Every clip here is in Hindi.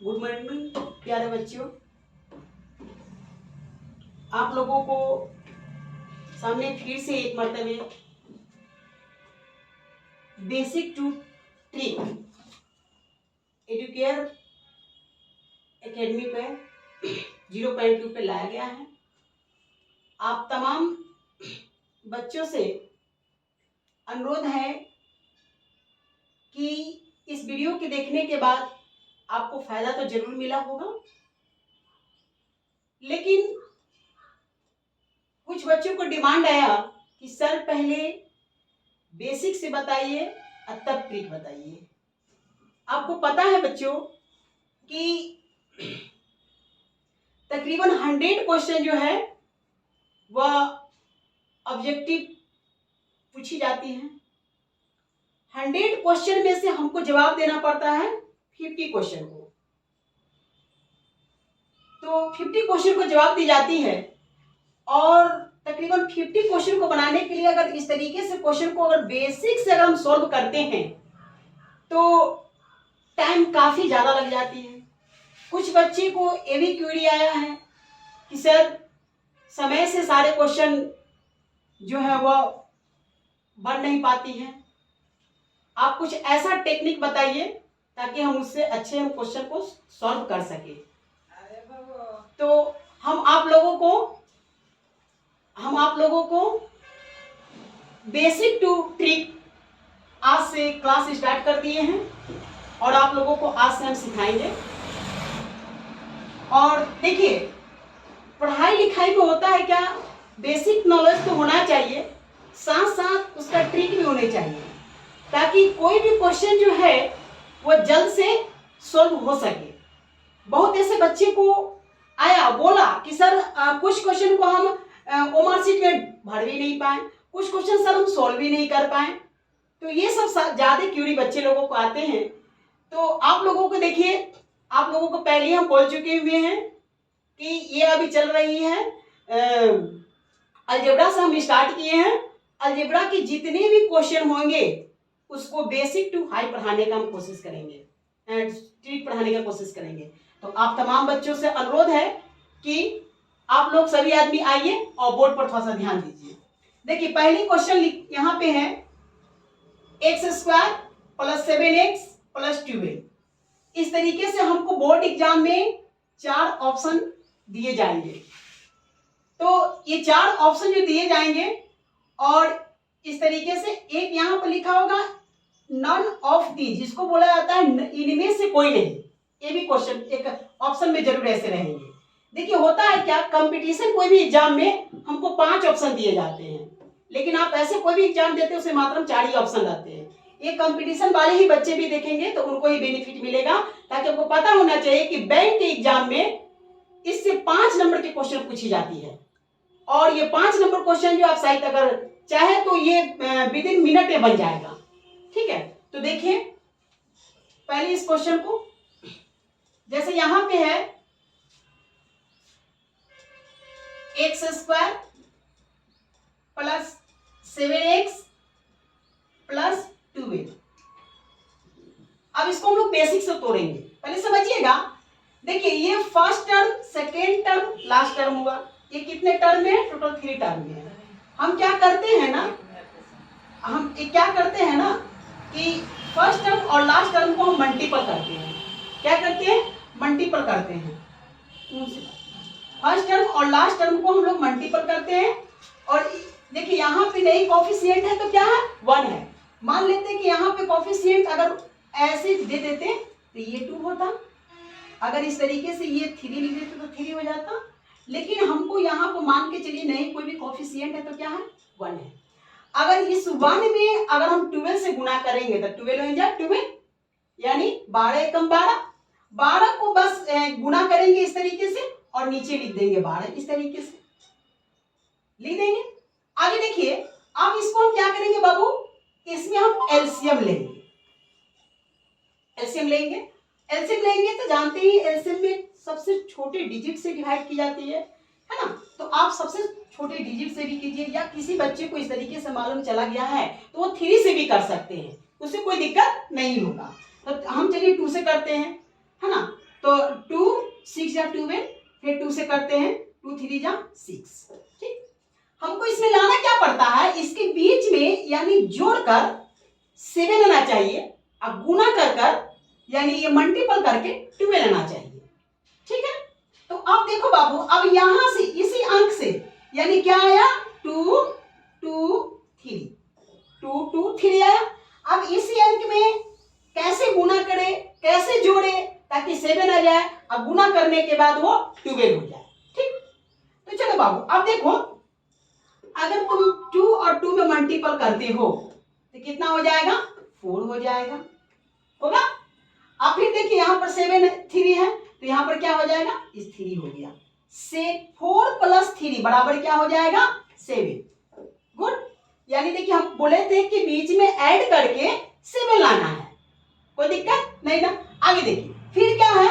गुड मॉर्निंग प्यारे बच्चों, आप लोगों को सामने फिर से एक मर्तबे basic to trick Educare academy पे 0.2 पे लाया गया है। आप तमाम बच्चों से अनुरोध है कि इस वीडियो के देखने के बाद आपको फायदा तो जरूर मिला होगा, लेकिन कुछ बच्चों को डिमांड आया कि सर पहले बेसिक से बताइए और तब ट्रिक बताइए। आपको पता है बच्चों कि तकरीबन 100 क्वेश्चन जो है वह ऑब्जेक्टिव पूछी जाती हैं। 100 क्वेश्चन में से हमको जवाब देना पड़ता है 50 क्वेश्चन को। तो 50 क्वेश्चन को जवाब दी जाती है और तकरीबन 50 क्वेश्चन को बनाने के लिए अगर इस तरीके से क्वेश्चन को अगर बेसिक से अगर हम सॉल्व करते हैं तो टाइम काफी ज्यादा लग जाती है। कुछ बच्चे को ये भी क्वेरी आया है कि सर समय से सारे क्वेश्चन जो है वह बन नहीं पाती हैं, आप कुछ ऐसा टेक्निक बताइए ताकि हम उससे अच्छे हम क्वेश्चन को सॉल्व कर सके। तो हम आप लोगों को बेसिक टू ट्रिक आज से क्लास स्टार्ट कर दिए हैं और आप लोगों को आज से हम सिखाएंगे। और देखिए, पढ़ाई लिखाई में होता है क्या, बेसिक नॉलेज तो होना चाहिए, साथ साथ उसका ट्रिक भी होने चाहिए ताकि कोई भी क्वेश्चन जो है वो जल्द से सॉल्व हो सके। बहुत ऐसे बच्चे को आया बोला कि सर कुछ क्वेश्चन को हम ओमर शीट में भर भी नहीं पाए, कुछ क्वेश्चन सर हम सॉल्व भी नहीं कर पाए। तो ये सब ज्यादा क्यूरी बच्चे लोगों को आते हैं। तो आप लोगों को देखिए, आप लोगों को पहले हम बोल चुके हुए हैं कि ये अभी चल रही है अलजेब्रा से हम स्टार्ट किए हैं। अलजेब्रा के जितने भी क्वेश्चन होंगे उसको बेसिक टू हाई पढ़ाने का हम कोशिश करेंगे, ट्रिक पढ़ाने का कोशिश करेंगे। तो आप तमाम बच्चों से अनुरोध है कि आप लोग सभी आदमी आइए और बोर्ड पर थोड़ा सा ध्यान दीजिए। देखिए, पहली क्वेश्चन यहाँ पे है x² + 7x + 12। इस तरीके से हमको बोर्ड एग्जाम में 4 ऑप्शन दिए जाएंगे। तो ये 4 ऑप्शन जो दिए जाएंगे और इस तरीके से एक यहाँ पर लिखा होगा नन ऑफ दी, जिसको बोला जाता है इनमें से कोई नहीं। ये भी क्वेश्चन एक ऑप्शन में जरूर ऐसे रहेंगे। देखिए, होता है क्या, कंपटीशन कोई भी एग्जाम में हमको 5 ऑप्शन दिए जाते हैं, लेकिन आप ऐसे कोई भी एग्जाम देते हैं उसमें मात्र 4 ही ऑप्शन रहते हैं। ये कंपटीशन वाले ही बच्चे भी देखेंगे तो उनको ही बेनिफिट मिलेगा, ताकि आपको पता होना चाहिए कि बैंक के एग्जाम में इससे 5 नंबर के क्वेश्चन पूछी जाती है और ये 5 नंबर क्वेश्चन जो आप शायद अगर चाहे तो ये विद इन मिनट में बन जाएगा। ठीक है, तो देखिए पहले इस क्वेश्चन को, जैसे यहां पे है x² + 7x + 12। अब इसको हम लोग बेसिक से तोड़ेंगे, पहले समझिएगा। देखिए, ये first term, second term, last term हुआ। ये कितने टर्म है? टोटल 3 टर्म है। हम क्या करते हैं ना, कि फर्स्ट टर्म और लास्ट टर्म को हम मल्टीपल करते हैं। क्या करते हैं? मल्टीपल करते हैं। फर्स्ट टर्म और लास्ट टर्म को हम लोग मल्टीपल करते हैं। और देखिए, यहाँ पे नहीं कोफिशिएंट है तो क्या है? 1 है। मान लेते हैं कि यहाँ पे कोफिशिएंट अगर ऐसे दे देते तो ये 2 होता, अगर इस तरीके से ये 3 लिख देते तो 3 हो जाता। लेकिन हमको यहाँ को मान के चलिए नहीं कोई भी कोफिशिएंट है तो क्या है? 1 है। अगर इस 1 में अगर हम 12 से गुना करेंगे तो 12 हो जाए 12, यानी 12 × 12। 12 को बस गुना करेंगे इस तरीके से और नीचे लिख देंगे 12, इस तरीके से लिख देंगे। आगे देखिए, अब इसको हम क्या करेंगे बाबू, इसमें हम एलसीएम लेंगे। एलसीएम लेंगे तो जानते ही एलसीएम में सबसे छोटे डिजिट से डिवाइड की जाती है ना। तो आप सबसे छोटे डिजिट से भी कीजिए, या किसी बच्चे को इस तरीके से मालूम चला गया है तो वो 3 से भी कर सकते हैं, उससे कोई दिक्कत नहीं होगा। तो हम चलिए 2 से करते हैं, है ना। तो 2 6 जा 12, फिर 2 से करते हैं, 2 3 जा 6। ठीक, हमको इसमें लाना क्या पड़ता है, इसके बीच में यानी जोड़कर 7 आना चाहिए, अब गुना कर यानी ये मल्टीपल करके 12 आना चाहिए। ठीक है, तो अब देखो बाबू, अब यहां से इसी अंक से यानी क्या आया 2 2 3, 2 2 3 आया। अब इसी अंक में कैसे गुना करे, कैसे जोड़े ताकि 7 आ जाए, अब गुना करने के बाद वो 12 हो जाए। ठीक, तो चलो बाबू, अब देखो अगर तुम 2 और 2 में मल्टीपल करते हो तो कितना हो जाएगा, 4 हो जाएगा, होगा। अब फिर देखिए यहाँ पर 7 3 है तो यहाँ पर क्या हो जाएगा, इस 3 हो गया, से 4 + 3 बराबर क्या हो जाएगा 7। गुड, यानी देखिए हम बोले थे कि बीच में ऐड करके 7 लाना है, कोई दिक्कत नहीं ना। आगे देखिए फिर क्या है,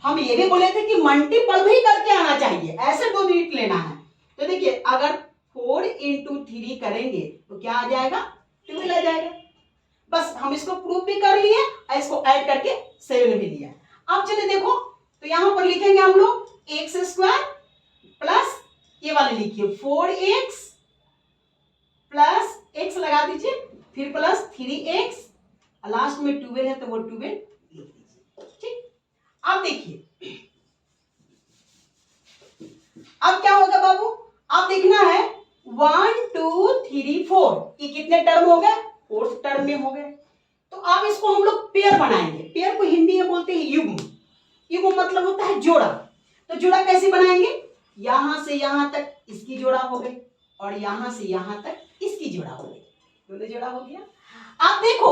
हम ये भी बोले थे कि मल्टीपल भी करके आना चाहिए, ऐसे 2 डिजिट लेना है। तो देखिए अगर 4 × 3 करेंगे तो क्या आ जाएगा, 12 आ जाएगा। बस हम इसको प्रूफ भी कर लिए, इसको ऐड करके 7 भी लिया। अब चलिए देखो, तो यहां पर लिखेंगे हम लोग x² प्लस ये वाले लिखिए 4x प्लस x लगा दीजिए, फिर प्लस 3x, लास्ट में 12 है तो वो 12 लिख दीजिए। ठीक, अब देखिए अब क्या होगा बाबू, अब देखना है 1 2 3 4, ये कितने टर्म हो गए, 4th टर्म में हो गए। तो अब इसको हम लोग पेयर बनाएंगे, पेयर को हिंदी में बोलते हैं युग्म। युग्म मतलब होता है जोड़ा। तो जोड़ा कैसे बनाएंगे, यहां से यहां तक इसकी जोड़ा हो गई और यहां से यहां तक इसकी जोड़ा हो गई, दोनों जोड़ा हो गया। अब देखो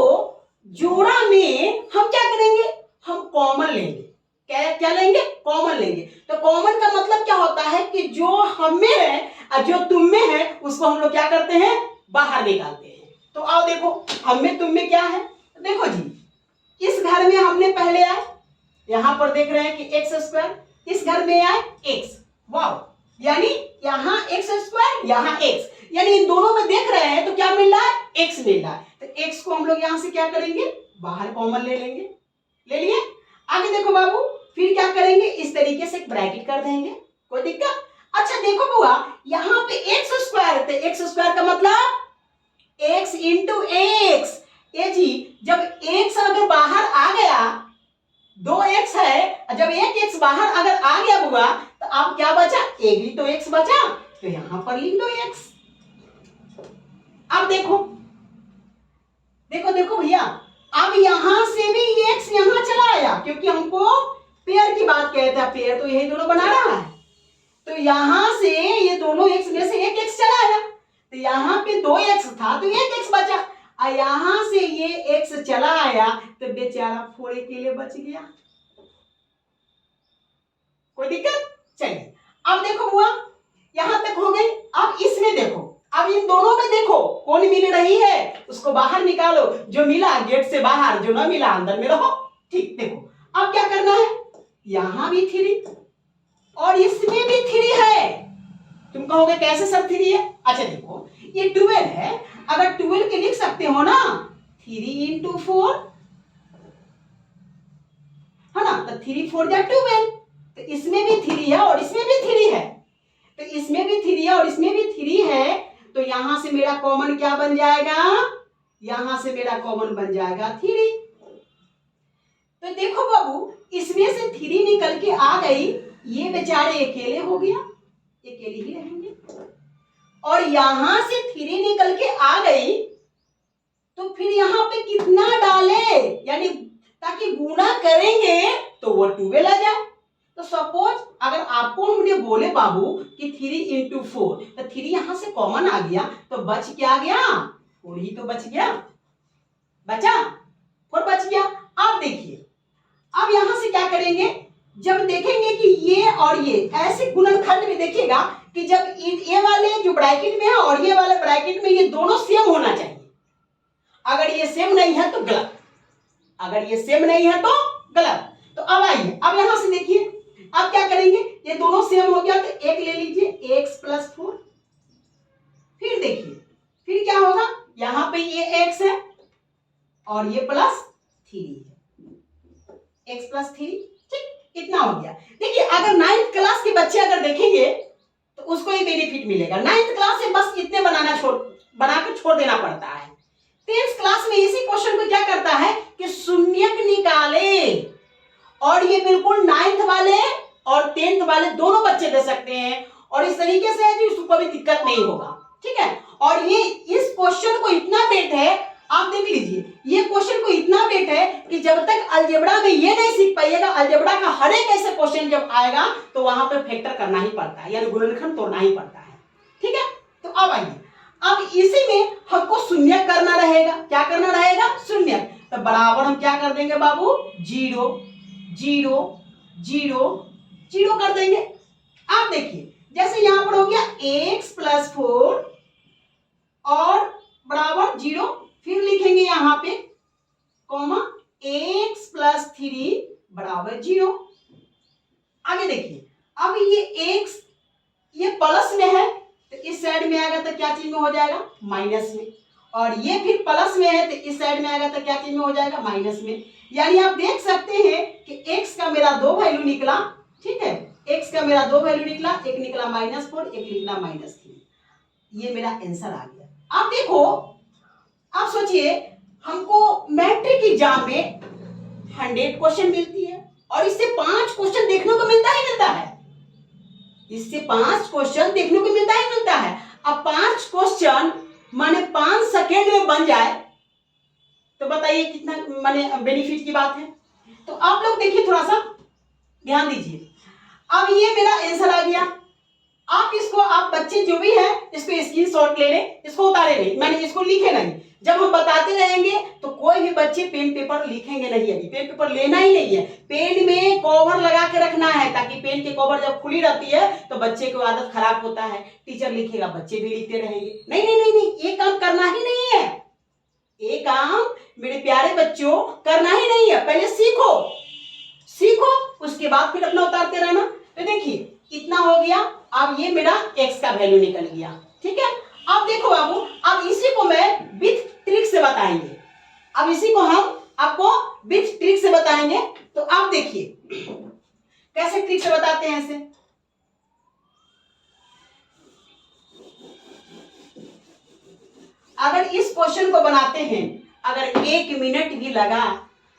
जोड़ा में हम क्या करेंगे, हम कॉमन लेंगे। क्या लेंगे, कॉमन लेंगे। तो कॉमन का मतलब क्या होता है कि जो हम में है और जो तुम में है उसको हम लोग क्या करते हैं, बाहर निकालते हैं। तो आओ देखो हम में तुम में क्या है, देखो जी इस घर में हमने पहले आए, यहां पर देख रहे हैं कि x², इस घर में आए x, वाओ, यानी यहाँ x², यहाँ x, यानी इन दोनों में देख रहे हैं तो क्या मिल रहा है, x मिल रहा है। तो x को हम लोग यहां से क्या करेंगे, बाहर कॉमन ले लेंगे, ले लिए। आगे देखो बाबू, फिर क्या करेंगे, इस तरीके से ब्रैकेट कर देंगे, कोई दिक्कत। अच्छा देखो बुआ, यहाँ पे x² तो x² का मतलब x × x, ये जी जब x अगर बाहर आ गया, 2x है, जब एक x बाहर अगर आ गया बुआ तो अब क्या बचा, एक ही तो x बचा, तो यहां पर लिख दो x। अब देखो देखो देखो भैया, अब यहां से भी x यहां चला आया, क्योंकि हमको पेयर की बात कहते हैं, पेयर तो यही दोनों बना रहा है। तो यहां से ये दोनों x में से एक x चला आया, तो यहां पे 2x था तो एक x बचा, और यहां से ये x चला आया तो बेचारा 4 के लिए बच गया, कोई दिक्कत। चलिए अब देखो बुआ, यहां तक हो गई। अब इसमें देखो, अब इन दोनों में देखो कौन मिल रही है, उसको बाहर निकालो, जो मिला गेट से बाहर, जो ना मिला अंदर में रहो। ठीक, देखो अब क्या करना है, यहां भी 3 और इसमें भी 3 है। तुम कहोगे कैसे सब 3 है, अच्छा देखो ये 12 है, अगर 12 के लिख सकते हो ना 3 × 4 है ना, तो 3 4 जा 12, तो इसमें भी 3 है और इसमें भी 3 है, तो इसमें भी 3 है और इसमें भी 3 है, तो यहां से मेरा कॉमन क्या बन जाएगा, यहां से मेरा कॉमन बन जाएगा 3। तो देखो बाबू, इसमें से 3 निकल के आ गई, ये बेचारे अकेले हो गया, अकेले ही रहेंगे, और यहां से 3 निकल के आ गई, तो फिर यहां पे कितना डाले, यानी ताकि गुणा करेंगे तो वो 12 आ जाए। तो सपोज अगर आपको हमने बोले बाबू कि 3 × 4, तो 3 यहां से कॉमन आ गया, तो बच क्या गया, 4 ही तो बच गया, बचा 4 बच गया। अब देखिए, अब यहां से क्या करेंगे, जब देखेंगे कि ये और ये ऐसे गुणनखंड में देखिएगा कि जब ये वाले जो ब्रैकेट में है और ये वाले ब्रैकेट में ये दोनों सेम होना चाहिए, अगर ये सेम नहीं है तो गलत, अगर ये सेम नहीं है तो गलत। तो अब आइए, अब यहां से देखिए, अब क्या करेंगे, ये दोनों सेम हो गया तो एक ले लीजिए x + 4, फिर देखिए फिर क्या होगा, यहां पे ये x है और ये +3 है, x + 3, ठीक। इतना हो गया। देखिए अगर 9th क्लास के बच्चे अगर देखेंगे तो उसको ये बेनिफिट मिलेगा। 9th क्लास से बस इतने बनाकर छोड़ देना पड़ता है। 10th क्लास में इसी क्वेश्चन को क्या करता है कि शून्यक निकाले, और ये बिल्कुल 9th वाले और 10th वाले दोनों बच्चे दे सकते हैं, और इस तरीके से है कि उसको कोई दिक्कत नहीं होगा, ठीक है। और ये इस क्वेश्चन को इतना वेट है, आप देख लीजिए, ये क्वेश्चन को इतना वेट है कि जब तक अलजेब्रा में ये नहीं सीख पाइएगा, अलजेब्रा का हर एक ऐसे क्वेश्चन जब आएगा तो वहां पे फैक्टर करना ही पड़ता है, यानी गुणनखंड तोड़ना ही पड़ता है, ठीक है। तो अब आइए, अब इसी में हमको शून्यक करना रहेगा। क्या करना रहेगा? शून्यक। तो बराबर हम क्या कर देंगे बाबू? 0 0 0 0 कर देंगे। आप देखिए जैसे यहां पर हो गया x + 4 और बराबर 0, फिर लिखेंगे यहां पे कॉमा x + 3 बराबर 0। आगे देखिए, अब ये x ये प्लस में है तो इस साइड में आएगा तो क्या चीज में हो जाएगा? माइनस में। और ये फिर प्लस में है तो इस साइड में आएगा तो क्या चीज में हो जाएगा? माइनस में। यानी आप देख सकते हैं कि x का मेरा 2 वैल्यू निकला, ठीक है, x का मेरा 2 वैल्यू निकला, एक निकला -4, एक निकला -3। ये मेरा आंसर आ गया। आप देखो, आप सोचिए हमको मैट्रिक एग्जाम में 100 क्वेश्चन मिलती है और इससे 5 क्वेश्चन देखने को मिलता ही मिलता है, इससे 5 क्वेश्चन देखने को मिलता ही मिलता है। अब 5 क्वेश्चन माने 5 सेकेंड में बन जाए तो बताइए कितना माने बेनिफिट की बात है। तो आप लोग देखिए, थोड़ा सा ध्यान दीजिए। अब ये मेरा आंसर आ गया। आप इसको, आप बच्चे जो भी है इसको स्क्रीनशॉट ले लें, इसको उतारे नहीं, मैंने इसको लिखे नहीं। जब हम बताते रहेंगे तो कोई भी बच्चे पेन पेपर लिखेंगे नहीं, अभी पेन पेपर लेना ही नहीं है। पेन में कवर लगा के रखना है, ताकि पेन की कवर जब खुली रहती है तो बच्चे को आदत खराब होता है, टीचर लिखेगा बच्चे भी लिखते रहेंगे। नहीं नहीं नहीं नहीं, ये काम करना ही नहीं है, ये काम मेरे प्यारे बच्चों करना ही नहीं है। पहले सीखो, सीखो, उसके बाद फिर अपना उतारते रहना। तो देखिए इतना हो गया। अब ये मेरा x का वैल्यू निकल गया, ठीक है। अब देखो बाबू, अब इसी को मैं विथ ट्रिक से बताएंगे, अब इसी को हम आपको विथ ट्रिक से बताएंगे। तो आप देखिए कैसे ट्रिक से बताते हैं इसे। अगर इस क्वेश्चन को बनाते हैं, अगर 1 मिनट भी लगा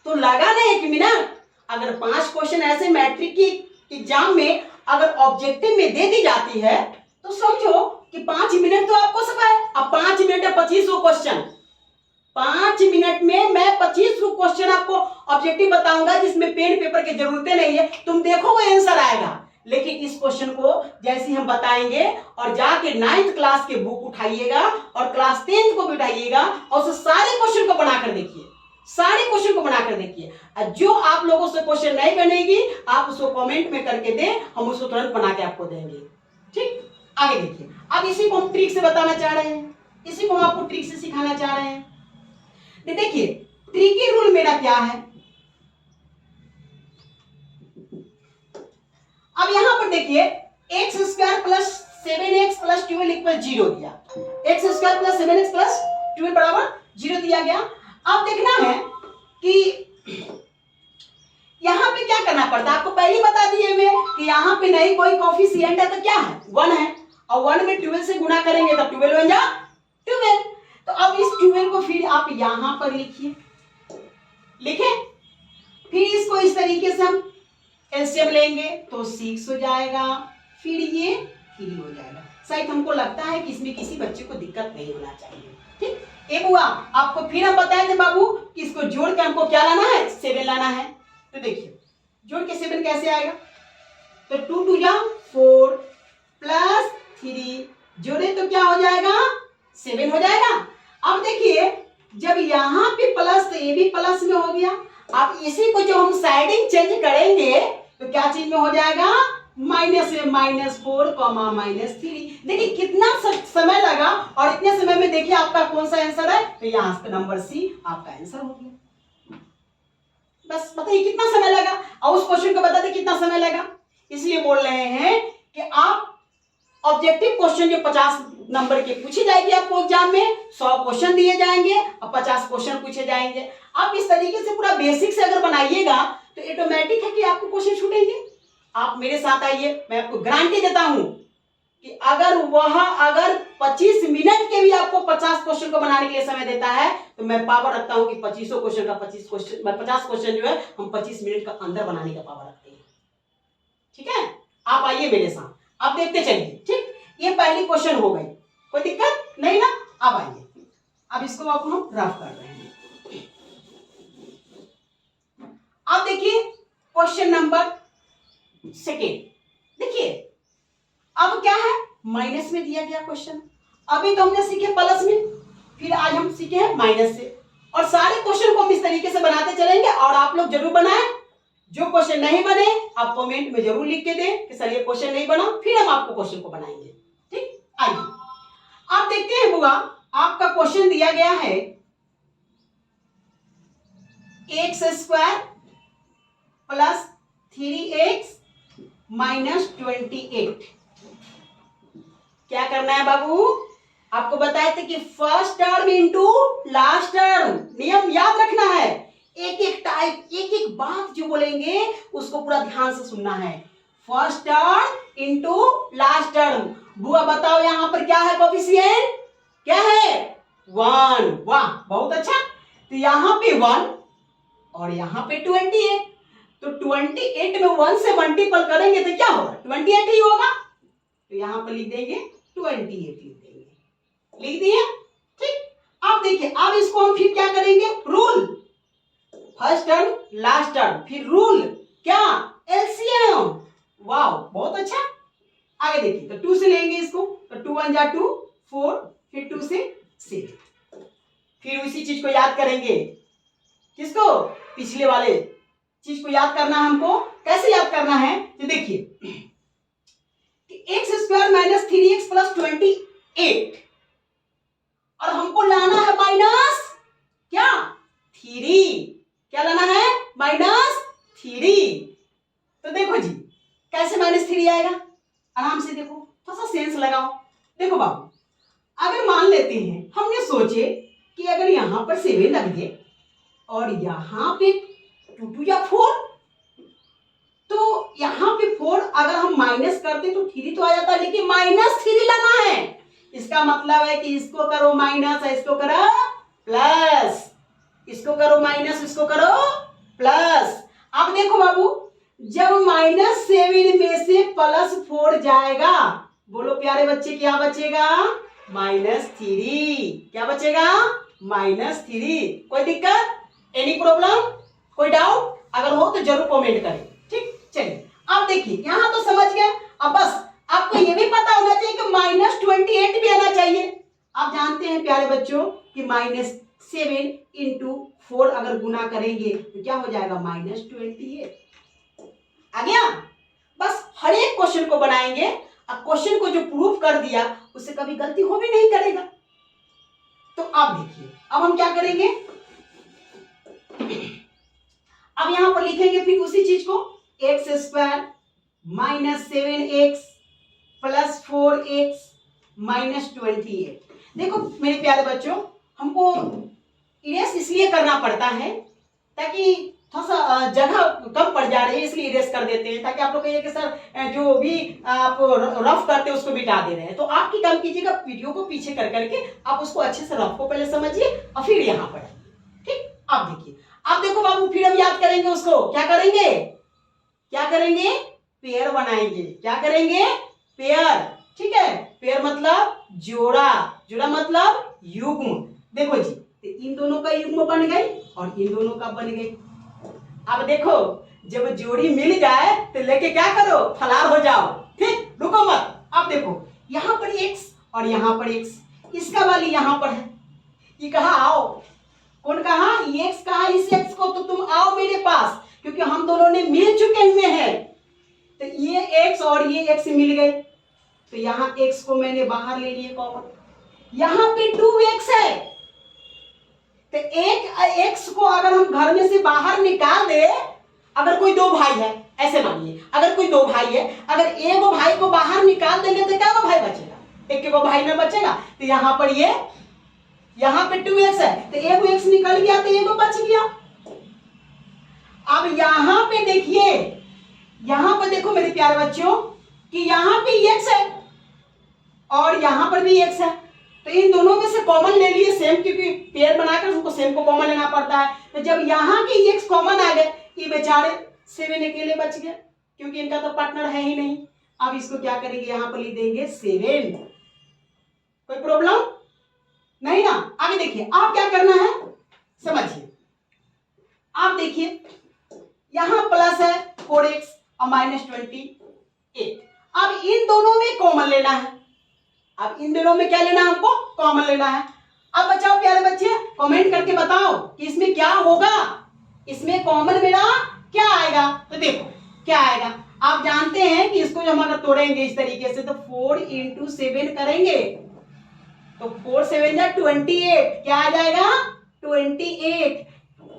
तो लगा ना 1 मिनट। अगर 5 क्वेश्चन ऐसे मैट्रिक की एग्जाम में अगर ऑब्जेक्टिव में दे दी जाती है तो समझो कि 5 मिनट तो आपको सब है। अब 5 मिनट है 2500 क्वेश्चन, 5 मिनट में मैं 2500 क्वेश्चन आपको ऑब्जेक्टिव बताऊंगा जिसमें पेन पेपर की जरूरतें नहीं है, तुम देखो वो आंसर आएगा। लेकिन इस क्वेश्चन को जैसे हम बताएंगे और जाके 9th क्लास के बुक उठाइएगा और क्लास 10th को भी उठाइएगा और उसे सारे क्वेश्चन को बनाकर देखिए, सारे क्वेश्चन को बनाकर देखिए। जो आप लोगों से क्वेश्चन नहीं बनेगी आप उसको कमेंट में करके दें, हम उसको तुरंत बना के आपको देंगे, ठीक। आगे देखिए, अब इसी को हम ट्रिक से बताना चाह रहे हैं, इसी को हम आपको ट्रिक से सिखाना चाह रहे हैं। देखिए ट्रिकी रूल मेरा क्या है। अब यहां पर देखिए x² + 7x + 12 = 0 दिया, x² + 7x + 12 बराबर 0 दिया गया। अब देखना है कि यहां पे क्या करना पड़ता है, आपको पहले ही बता दिए हुए कि यहां पे नहीं कोई कोफिशिएंट है तो क्या है 1 है, और 1 में 12 से गुणा करेंगे तो 12 बन जा 12। तो अब इस 12 को फिर आप यहां पर लिखिए, लिखे, फिर इसको इस तरीके से हम एलसीएम लेंगे तो 6 हो जाएगा, फिर ये 3 हो जाएगा। शायद हमको लगता है कि इसमें किसी बच्चे को दिक्कत नहीं होना चाहिए, ठीक। एक हुआ, आपको फिर हम बताए थे बाबू कि इसको जोड़ के हमको क्या लाना है, 7 लाना है। तो देखिए जोड़ के 7 कैसे आएगा, तो 2 2 जा 4 + 3 जोड़े तो क्या हो जाएगा 7 हो जाएगा। अब देखिए जब यहाँ पे प्लस तो ये भी प्लस में हो गया। अब इसी को जो हम साइडिंग चेंज करेंगे तो क्या चीज में हो जाएगा, माइनस में -4, -3। देखिए कितना समय लगा और इतने समय में देखिए आपका कौन सा आंसर है, तो यहाँ पे नंबर सी आपका आंसर हो गया। बस बताइए कितना समय लगा, और उस क्वेश्चन को बताते कितना समय लगा। इसलिए बोल रहे हैं कि आप ऑब्जेक्टिव क्वेश्चन जो 50 नंबर के पूछी जाएगी आपको एग्जाम में, 100 क्वेश्चन दिए जाएंगे और 50 क्वेश्चन पूछे जाएंगे। आप इस तरीके से पूरा बेसिक से अगर बनाइएगा तो ऑटोमेटिक है कि आपको क्वेश्चन छूटेंगे। आप मेरे साथ आइए, मैं आपको गारंटी देता हूं कि अगर 25 मिनट के भी आपको 50 क्वेश्चन को बनाने के लिए समय देता है तो मैं पावर रखता हूं कि 25 क्वेश्चन का 50 क्वेश्चन जो है हम 25 मिनट का अंदर बनाने का पावर रखते हैं। ठीक है, आप आइए मेरे साथ, आप देखते चलिए। ठीक, ये पहली क्वेश्चन हो गई, कोई दिक्कत नहीं ना। अब आइए, अब इसको आपको हम रफ कर रहे हैं। अब देखिए क्वेश्चन नंबर सेकेंड, देखिए अब क्या है, माइनस में दिया गया क्वेश्चन। अभी तो हमने सीखे प्लस में, फिर आज हम सीखे हैं माइनस से, और सारे क्वेश्चन को हम इस तरीके से बनाते चलेंगे। और आप लोग जरूर बनाएं, जो क्वेश्चन नहीं बने आप कमेंट में जरूर लिख के दें कि सर ये क्वेश्चन नहीं बना, फिर हम आपको क्वेश्चन को बनाएंगे। ठीक, आइए आप देखते हैं बुआ, आपका क्वेश्चन दिया गया है x square plus 3x minus 28। क्या करना है बाबू, आपको बताए थे कि first term into last term, नियम याद रखना है। एक एक बात जो बोलेंगे उसको पूरा ध्यान से सुनना है। First term into last term. बुआ बताओ यहां पर क्या है कोफिशिएंट, क्या है 1। वाह बहुत अच्छा, तो यहां पे 1 और यहां पे 28, तो 28 में 1 से मल्टीपल करेंगे तो क्या होगा, 28 ही होगा। तो यहां पर लिख देंगे 28, लिख दिए। ठीक, अब देखिए, अब इसको हम फिर क्या करेंगे, rule, first term last term, फिर रूल क्या, एलसीएम। वाह बहुत अच्छा, आगे देखिए, तो 2 से लेंगे इसको, तो 2 1 जा 2 4, फिर 2 से 6, फिर उसी चीज को याद करेंगे, किसको, पिछले वाले चीज को याद करना है हमको। कैसे याद करना है, तो देखिए x square minus 3x plus 28, और हमको लाना है माइनस क्या 3, क्या लाना है माइनस 3। तो देखो जी कैसे माइनस 3 आएगा, आराम से देखो, थोड़ा सा सेंस लगाओ। देखो बाबू, अगर मान लेते हैं हमने सोचे कि अगर यहां पर 7 लग दे और यहां पे 2 या 4, तो यहां पे 4 अगर हम माइनस करते तो 3 तो आ जाता, लेकिन माइनस 3 लाना है। इसका मतलब है कि इसको करो माइनस, इसको करो प्लस, इसको करो माइनस, इसको करो प्लस। अब देखो बाबू, जब -7 में से +4 जाएगा, बोलो प्यारे बच्चे क्या बचेगा, -3। क्या बचेगा, -3। कोई दिक्कत, एनी प्रॉब्लम, कोई डाउट, अगर हो तो जरूर कमेंट करें। ठीक, चलिए अब देखिए यहां तो समझ गए। अब बस आपको ये भी पता होना चाहिए कि -28 भी आना चाहिए। आप जानते हैं प्यारे बच्चों कि -7 इंटू 4 अगर गुना करेंगे तो क्या हो जाएगा, -28 आ गया। बस हर एक क्वेश्चन को बनाएंगे, और क्वेश्चन को जो प्रूफ कर दिया उससे कभी गलती हो भी नहीं करेगा। तो अब देखिए, अब हम क्या करेंगे, अब यहां पर लिखेंगे फिर उसी चीज को, x square minus 7x plus 4x minus 28। देखो मेरे प्यारे बच्चों, हमको इरेज इसलिए करना पड़ता है ताकि थोड़ा सा जगह कम पड़ जा रही है, इसलिए इरेज कर देते हैं, ताकि आप लोग कहिए कि सर जो भी आप रफ करते हैं उसको मिटा दे रहे हैं। तो आप की काम कीजिएगा, वीडियो को पीछे कर करके आप उसको अच्छे से रफ को पहले समझिए और फिर यहाँ पर। ठीक, अब देखिए, अब देखो बाबू, फिर हम याद करेंगे उसको, क्या करेंगे, क्या करेंगे, पेयर बनाएंगे। क्या करेंगे, पेयर। ठीक है, पेयर मतलब जोड़ा, जोड़ा मतलब युग्म। देखो जी, इन दोनों का युग्म बन गई और इन दोनों का बन गई। अब देखो, जब जोड़ी मिल जाए तो लेके क्या करो, फलार हो जाओ। ठीक, रुको मत। अब देखो यहां पर x और यहां पर x, इसका वाली यहां पर है, ये कहा आओ, कौन कहा, ये x कहा इस x को, तो तुम आओ मेरे पास, क्योंकि हम दोनों ने मिल चुके हुए हैं। तो ये x और ये x मिल गए, तो यहां x को मैंने बाहर ले लिया कॉमन, यहां पे 2x है, तो एक x को अगर हम घर में से बाहर निकाल दे, अगर कोई 2 भाई है, ऐसे मानिए अगर कोई 2 भाई है, अगर एक भाई को बाहर निकाल देंगे तो क्या भाई बचेगा, एक को भाई ना बचेगा। तो यहां पर ये, यहां पे 2x है, तो एक x निकल गया तो एक बच गया। अब यहां पे देखिए, यहां पर देखो मेरे प्यारे बच्चों कि यहां पे x है और यहां पर भी x है, तो इन दोनों में से कॉमन ले लिए सेम, क्योंकि पेयर बनाकर उसको सेम को कॉमन लेना पड़ता है। तो जब यहाँ के x कॉमन आ गए, ये बेचारे 7 अकेले बच गए, क्योंकि इनका तो पार्टनर है ही नहीं। अब इसको क्या करेंगे, यहाँ पर लिख देंगे 7। कोई प्रॉब्लम नहीं ना। आगे देखिए, आप क्या करना है समझिए। आप देखिए यहां प्लस है 4x और -28। अब इन दोनों में कॉमन लेना है। अब इन दोनों में क्या लेना है, हमको कॉमन लेना है। अब बचाओ प्यारे बच्चे, कमेंट करके बताओ कि इसमें क्या होगा, इसमें कॉमन मेरा क्या आएगा। तो देखो क्या आएगा, आप जानते हैं कि इसको जब हम अगर तोड़ेंगे इस तरीके से तो 4 × 7 करेंगे तो 4 7 जा 28, क्या आ जाएगा 28।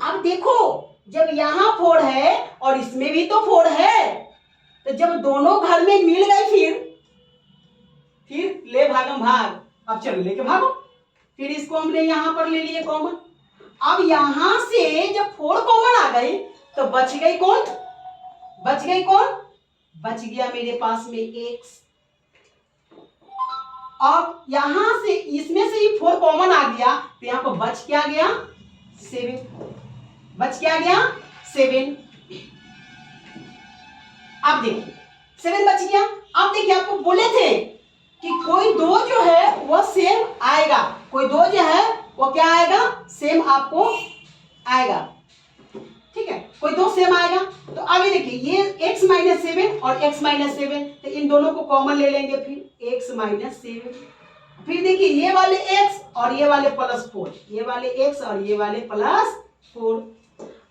अब देखो जब यहां 4 है और इसमें भी तो 4 है, तो जब दोनों घर में मिल गए फिर ले भागम भाग। अब चलो लेके भागो, फिर इसको हमने यहां पर ले लिए कॉमन। अब यहां से जब 4 कॉमन आ गई तो बच गई कौन, बच गया मेरे पास में x। अब यहां से इसमें से ही 4 कॉमन आ गया तो यहां पर बच क्या गया 7, बच क्या गया 7। अब देखिए 7 बच गया। अब देखिए आपको बोले थे कि कोई दो जो है वो सेम आएगा, कोई दो जो है वो क्या आएगा, सेम आपको आएगा, ठीक है, कोई दो सेम आएगा। तो आगे देखिए ये x - 7 और x - 7, तो इन दोनों को कॉमन ले लेंगे, फिर x - 7। फिर देखिए ये वाले x और ये वाले +4, ये वाले x और ये वाले +4।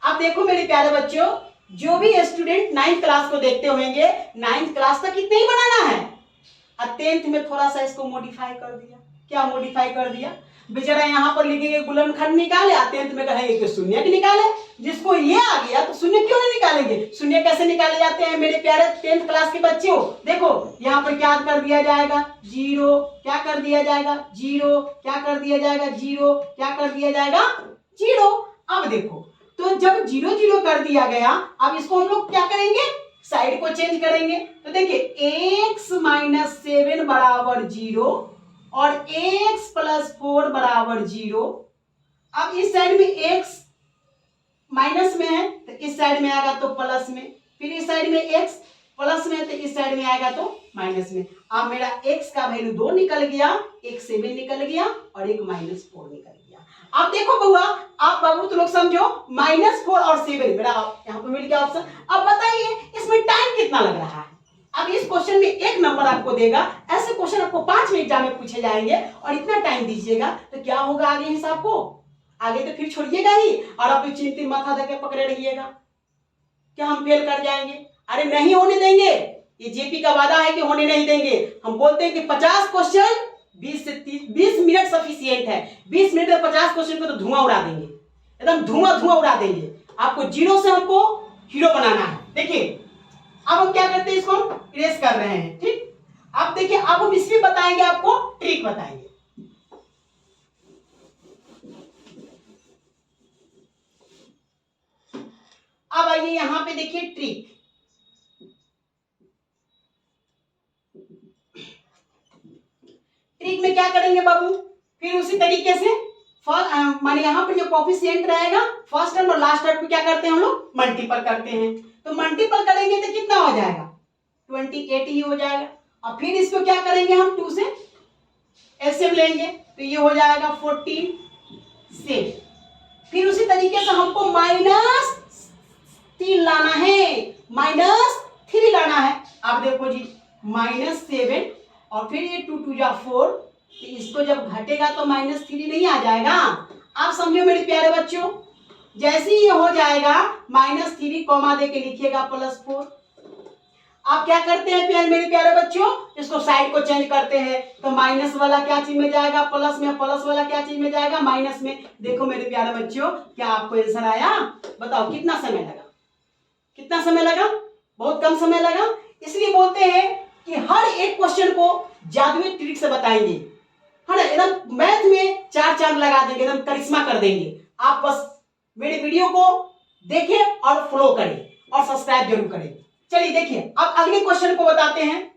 अब देखो मेरे प्यारे बच्चों, जो भी स्टूडेंट 9th क्लास को देखते होंगे, 9th क्लास तक कितने ही बनाना है, और 10th में थोड़ा सा इसको मॉडिफाई कर दिया। क्या मॉडिफाई कर दिया, बेचारा यहाँ पर लिखेंगे गुणनखंड निकाले, 10th में कहेंगे कि शून्य निकाले। जिसको ये आ गया तो शून्य क्यों नहीं निकालेंगे, शून्य कैसे निकाले जाते हैं मेरे प्यारे 10th क्लास के बच्चों। देखो यहाँ पर क्या कर दिया जाएगा 0, क्या कर दिया जाएगा 0, क्या कर दिया जाएगा 0, क्या कर दिया जाएगा 0। अब देखो तो जब 0 0 कर दिया गया, अब इसको हम लोग क्या करेंगे, साइड को चेंज करेंगे। तो देखिए x - 7 बराबर 0 और x + 4 बराबर 0। अब इस साइड में x माइनस में है तो इस साइड में आएगा तो प्लस में, फिर इस साइड में x प्लस में है तो इस साइड में आएगा तो माइनस में। अब मेरा x का वैल्यू 2 निकल गया, एक 7 निकल गया और एक -4 निकल गया। अब देखो बउआ, आप बाबू तो लोग समझो, -4 और 7 मेरा यहाँ पे मिल गया ऑप्शन। अब बताइए इसमें टाइम कितना लग रहा है। अब इस क्वेश्चन में 1 नंबर आपको देगा, ऐसे क्वेश्चन आपको 5 में एग्जाम में पूछे जाएंगे और इतना टाइम दीजिएगा तो क्या होगा आगे हिसाब को, आगे तो फिर छोड़िएगा ही और आप चिंतित माथा देके पकड़े रहिएगा क्या हम फेल कर जाएंगे। अरे नहीं होने देंगे, ये जेपी का वादा है कि होने नहीं देंगे। हम बोलते हैं कि 50 क्वेश्चन 20 मिनट सफिशिएंट है, 20 मिनट में 50 क्वेश्चन को तो धुआं उड़ा देंगे, एकदम धुआं उड़ा देंगे। आपको 0 से हमको हीरो बनाना है। देखिए अब हम क्या करते हैं, इसको हम इरेज कर रहे हैं, ठीक। अब देखिए अब हम इसमें बताएंगे, आपको ट्रिक बताएंगे। अब आइए यहां पे देखिए ट्रिक। ट्रिक में क्या करेंगे बाबू, फिर उसी तरीके से माने यहाँ पर जो कोफिशिएंट रहेगा फर्स्ट टर्म और लास्ट टर्म को क्या करते हैं हम लोग मल्टीपल करते हैं। तो मल्टीपल करेंगे तो कितना हो जाएगा 28 ही हो जाएगा। और फिर इसको क्या करेंगे हम 2 से एलसीएम लेंगे तो ये हो जाएगा 14 फिर उसी तरीके से हमको -3 लाना है, -3 लाना है। अब देखो जी -7 और फिर ये 2 2 जा 4, तो इसको जब घटेगा तो -3 नहीं आ जाएगा। आप समझो मेरे प्यारे बच्चों, जैसे ही ये हो जाएगा -3 कॉमा दे के लिखिएगा +4। आप क्या करते हैं मेरे प्यारे बच्चों, इसको साइड को चेंज करते हैं तो माइनस वाला क्या चीज में जाएगा प्लस में, प्लस वाला क्या चीज में जाएगा माइनस में। देखो मेरे प्यारे बच्चों क्या आपको आंसर आया, बताओ कितना समय लगा, कितना समय लगा, बहुत कम समय लगा। इसलिए बोलते हैं कि हर एक क्वेश्चन को जादुई ट्रिक से बताएंगे, है ना, एकदम मैथ में 4 चांद लगा देंगे, एकदम करिश्मा कर देंगे। आप बस मेरे वीडियो को देखें और फॉलो करें और याद जरूर करें। चलिए देखिए अब अगले क्वेश्चन को बताते हैं।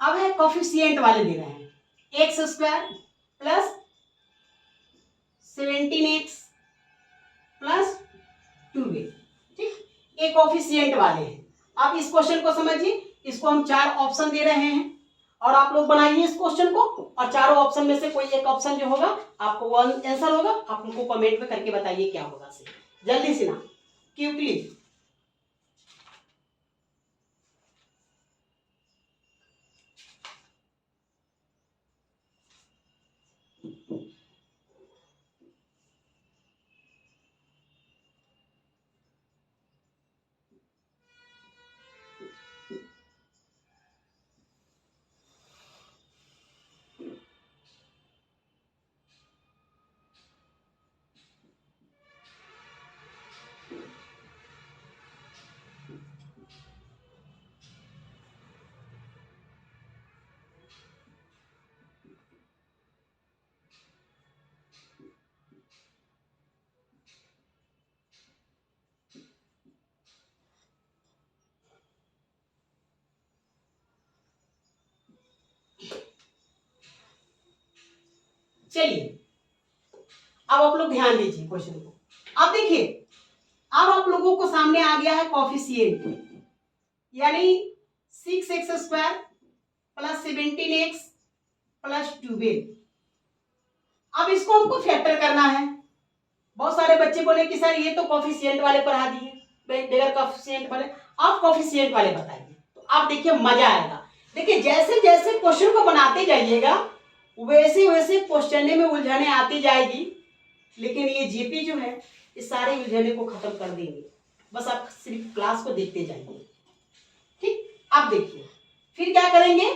अब है कोफिशिएंट वाले दे रहे हैं, x square plus 17x plus 2b, ठीक, ये कोफिशिएंट वाले हैं। आप इस क्वेश्चन को समझिए, इसको हम 4 ऑप्शन दे रहे हैं और आप लोग बनाइए इस क्वेश्चन को, और चारों ऑप्शन में से कोई एक ऑप्शन जो होगा आपको वन आंसर होगा, आप हमको कमेंट में करके बताइए क्या होगा। जल्दी से ना, क्विकली। चलिए अब आप लोग ध्यान दीजिए क्वेश्चन को। अब देखिए अब आप लोगों को सामने आ गया है कोफिशिएंट, यानी 6x square plus 17x plus 2b। अब इसको हमको फैक्टर करना है। बहुत सारे बच्चे बोले कि सर ये तो कोफिशिएंट वाले पढ़ा दिए, बगैर कोफिशिएंट वाले, आप कोफिशिएंट वाले बताइए। तो आप देखिए मजा आएगा। देखिए जैसे जैसे क्वेश्चन को बनाते जाइएगा वैसे वैसे क्वेश्चन में उलझने आती जाएगी, लेकिन ये जीपी जो है इस सारे उलझने को खत्म कर देंगे। बस आप सिर्फ क्लास को देखते जाइए, ठीक। अब देखिए फिर क्या करेंगे,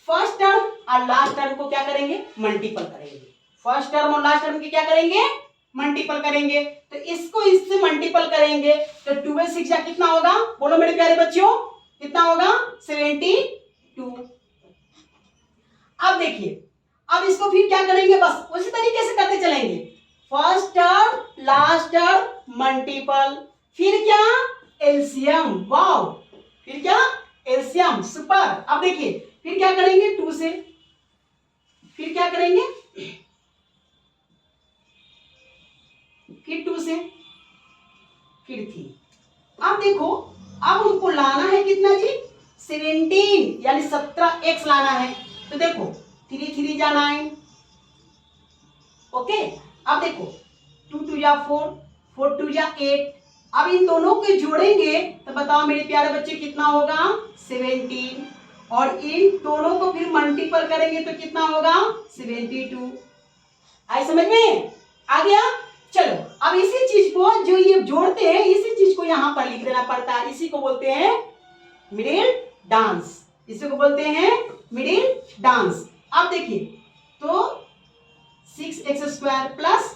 फर्स्ट टर्म और लास्ट टर्म को क्या करेंगे, मल्टीपल करेंगे। फर्स्ट टर्म और लास्ट टर्म की क्या करेंगे, मल्टीपल करेंगे। तो इसको इससे मल्टीपल करेंगे तो 2/6 कितना होगा, बोलो मेरे प्यारे बच्चों, कितना होगा, 72। अब देखिए अब इसको फिर क्या करेंगे, बस उसी तरीके से करते चलेंगे। First term last term multiple, फिर क्या, एलसीएम, वाओ, फिर क्या, एलसीएम, सुपर। अब देखिए फिर क्या करेंगे, 2 से, फिर क्या करेंगे, फिर 2 से, फिर 3। अब देखो अब हमको लाना है कितना जी, 17 यानी 17x लाना है। तो देखो 3 3 जा 9, ओके। अब देखो 2 2 जा 4, 4 2 जा 8। अब इन दोनों को जोड़ेंगे तो बताओ मेरे प्यारे बच्चे कितना होगा, 17, और इन दोनों को फिर मल्टीपल करेंगे तो कितना होगा, 72। आई समझ में आ गया। चलो अब इसी चीज को जो ये जोड़ते हैं इसी चीज को यहां पर लिख देना पड़ता है। इसी को बोलते हैं मिडिल डांस, इसी को बोलते हैं मिडिल डांस। अब देखिए तो 6x स्क्वायर प्लस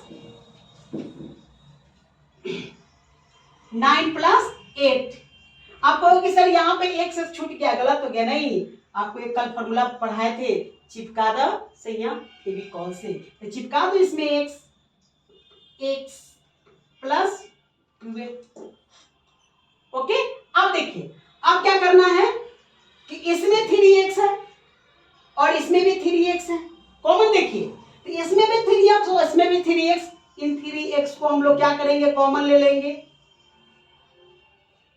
9 प्लस 8। आप कहोगे सर यहाँ पे x छूट गया, गलत हो गया। नहीं, आपको एक कल फॉर्मूला पढ़ाए थे, चिपका दो सैया फेविकॉल से, तो चिपका दो इसमें x प्लस 2। ओके। अब देखिए अब क्या करना है कि इसमें 3x है और इसमें भी 3x है, कॉमन देखिए, तो इसमें भी 3x और इसमें भी 3x, इन 3x को हम लोग क्या करेंगे, कॉमन ले लेंगे।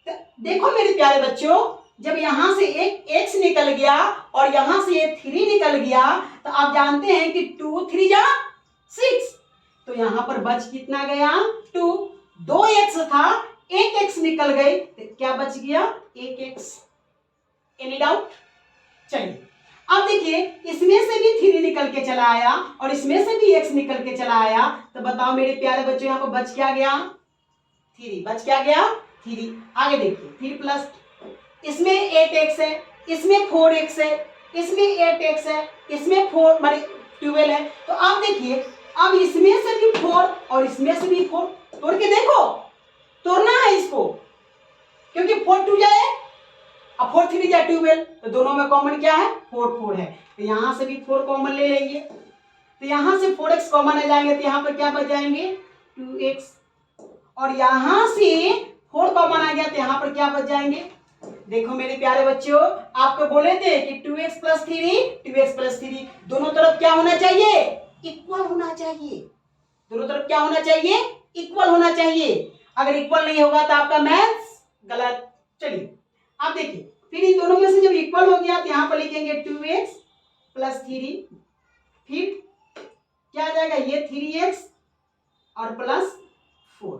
तो देखो मेरे प्यारे बच्चों, जब यहां से एक x निकल गया और यहां से एक 3 निकल गया तो आप जानते हैं कि 2 3 जा 6, तो यहां पर बच कितना गया, 2। 2x था, एक x निकल गई तो क्या बच गया, 1x। Any doubt. चलिए अब देखिए इसमें से भी 3 निकल के चला आया और इसमें से भी x निकल के चला आया, तो बताओ मेरे प्यारे बच्चों यहाँ पर बच क्या गया, 3। बच क्या गया, 3। आगे देखिए फिर प्लस इसमें 8x है, इसमें 4x है, इसमें 8x है, इसमें 4 माने 12 है। तो आप देखिए अब इसमें से भी 4 और इसमें से भी 4 तोड़ के देखो, तोड़ना है इसको, क्योंकि 4 2 जाए अब 4 3 जाए 12, तो दोनों में कॉमन क्या है 4 4 है, तो यहां से भी 4 कॉमन ले लेंगे, तो यहां से 4x कॉमन आ जाएंगे, तो यहां पर क्या बच जाएंगे 2x, और यहां से 4 कॉमन आ गया तो यहां पर क्या बच जाएंगे। देखो मेरे प्यारे बच्चों, आपको बोले थे कि 2x + 3 दोनों तरफ क्या होना चाहिए, इक्वल होना चाहिए, दोनों तरफ क्या होना चाहिए, इक्वल होना चाहिए। अगर इक्वल नहीं होगा तो आपका मैथ्स गलत। चलिए आप देखिए, फिर इन दोनों में से जब इक्वल हो गया तो यहां पर लिखेंगे 2x + 3, फिर क्या आ जाएगा ये 3x और +4।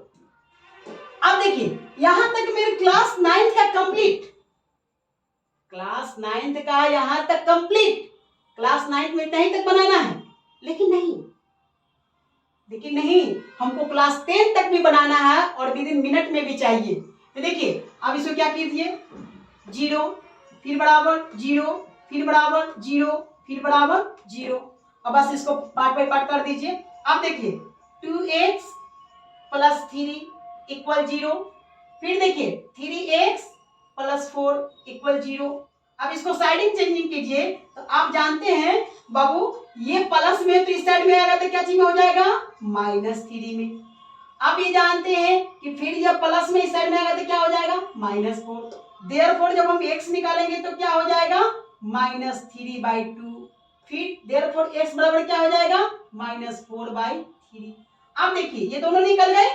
अब देखिए यहां तक मेरे क्लास 9th का कंप्लीट, क्लास 9th का यहां तक कंप्लीट, क्लास 9th में इतना ही तक बनाना है, लेकिन नहीं, हमको क्लास 10 तक भी बनाना है और विद इन मिनट में भी चाहिए। तो देखिए अब इसको क्या कीजिए, 0 फिर बराबर 0 फिर बराबर 0 फिर बराबर 0, अब बस इसको पार्ट बाय पार्ट कर दीजिए। अब देखिए 2x + 3 = 0, फिर देखिए 3x + 4 = 0। अब इसको साइडिंग चेंजिंग कीजिए, तो आप जानते हैं बाबू ये प्लस में तो इस साइड में आएगा तो क्या चीज में हो जाएगा -3 में। आप ये जानते हैं कि फिर जब प्लस में इस साइड में आएगा तो क्या हो जाएगा -4, देयरफॉर जब हम x निकालेंगे तो क्या हो जाएगा -3/2, फिर देयरफॉर x बराबर क्या हो जाएगा -4/3। अब देखिए ये दोनों निकल गए,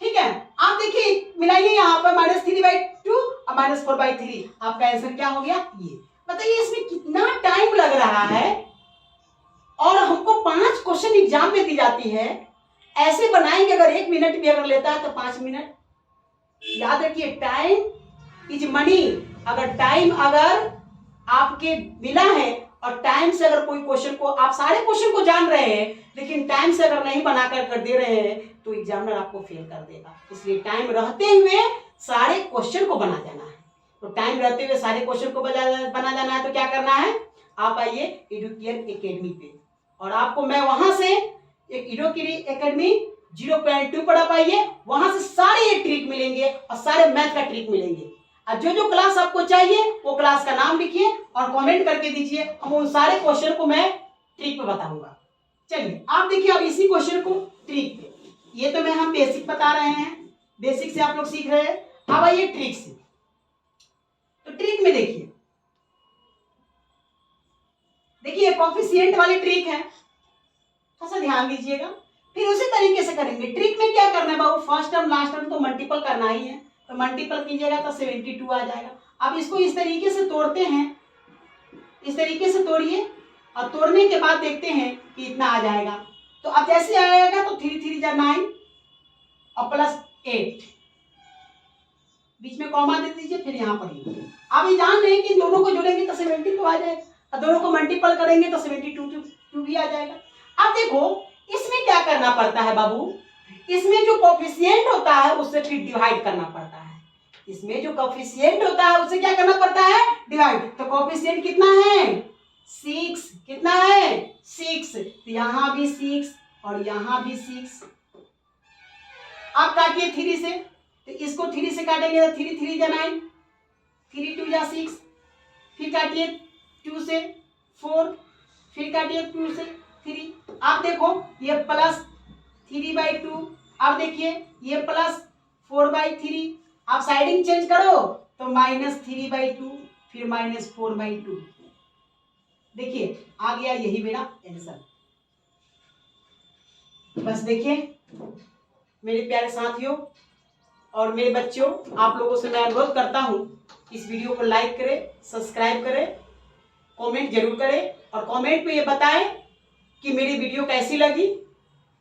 ठीक है। आप देखिए मिलाइए यहाँ पर -3/2 और -4/3, आपका आंसर क्या हो गया ये। बताइए इसमें कितना टाइम लग रहा है, और हमको 5 क्वेश्चन एग्जाम में दी जाती है, ऐसे बनाएंगे अगर 1 मिनट भी अगर लेता है तो 5 मिनट। याद रखिए टाइम इज मनी, अगर टाइम अगर आपके मिला है और टाइम से अगर कोई क्वेश्चन को, आप सारे क्वेश्चन को जान रहे हैं लेकिन टाइम से अगर नहीं बना कर दे रहे हैं तो एग्जामिनर आपको फेल कर देगा। इसलिए टाइम रहते हुए सारे क्वेश्चन को बना जाना है, तो टाइम रहते हुए सारे क्वेश्चन को बना जाना है, तो क्या करना है, आप आइए एडुकेयर एकेडमी पे, और आपको मैं वहां से एक एडुकेयर एकेडमी 0.2 पढ़ा पाइए, वहां से सारे ये ट्रिक मिलेंगे और सारे मैथ का ट्रिक मिलेंगे। और जो जो क्लास आपको चाहिए वो क्लास का नाम लिखिए और कमेंट करके दीजिए, हम उन सारे क्वेश्चन को मैं ट्रिक पे बताऊंगा। चलिए आप देखिए अब इसी क्वेश्चन को ट्रिक पे, ये तो मैं हम बेसिक बता रहे हैं, बेसिक से आप लोग सीख रहे हैं, अब आइए ट्रिक से। तो ट्रिक में देखिए कोएफिशिएंट वाली ट्रिक है, थोड़ा सा ध्यान दीजिएगा, फिर उसी तरीके से करेंगे। ट्रिक में क्या करना है बाबू, फर्स्ट टर्म लास्ट टर्म तो मल्टीपल करना ही है, तो मल्टीपल कीजिएगा तो 72 आ जाएगा। अब इसको इस तरीके से तोड़ते हैं, इस तरीके से तोड़िए और तोड़ने के बाद देखते हैं कि इतना आ जाएगा। तो अब जैसे आएगा तो 3 3 जा 9 और +8, बीच में कॉमा दे दीजिए, फिर यहाँ पर लिखिए। अब ये जान रहे हैं कि इन दोनों को जोड़ेंगे तो 72 आ जाएगा, और दोनों को मल्टीपल करेंगे तो 72 भी आ जाएगा। अब देखो इसमें क्या करना पड़ता है बाबू, इसमें जो कोएफिशिएंट होता है उससे फिर डिवाइड करना पड़ता है, इसमें जो कोएफिशिएंट होता है उससे क्या करना पड़ता है डिवाइड। तो कोएफिशिएंट कितना है 6, कितना है 6, तो यहां भी 6 और यहां भी 6। आप काटिए 3 से, तो इसको 3 से काटेंगे तो 3 3 जा 9, 3 2 जा 6, फिर काटिए 2 से 4, फिर काटिए 2 से 3। आप देखो ये +3/2, अब देखिए ये +4/3, आप साइडिंग चेंज करो तो -3/2 फिर -4/2। देखिए आ गया यही मेरा आंसर। बस देखिए मेरे प्यारे साथियों और मेरे बच्चों, आप लोगों से मैं अनुरोध करता हूं इस वीडियो को लाइक करें, सब्सक्राइब करें, कमेंट जरूर करें, और कमेंट में ये बताएं कि मेरी वीडियो कैसी लगी,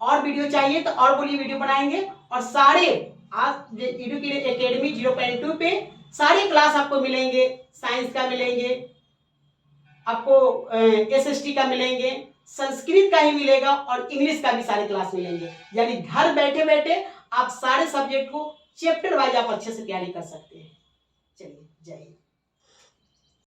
और वीडियो चाहिए तो और बोलिए वीडियो बनाएंगे। और सारे आज एडुकेयर एकेडमी 0.2 पे सारे क्लास आपको मिलेंगे, साइंस का मिलेंगे, आपको SST का मिलेंगे, संस्कृत का ही मिलेगा और इंग्लिश का भी सारे क्लास मिलेंगे। यानी घर बैठे बैठे आप सारे सब्जेक्ट को चैप्टर वाइज आप अच्छे से तैयारी कर सकते हैं। चलिए जय हिंद।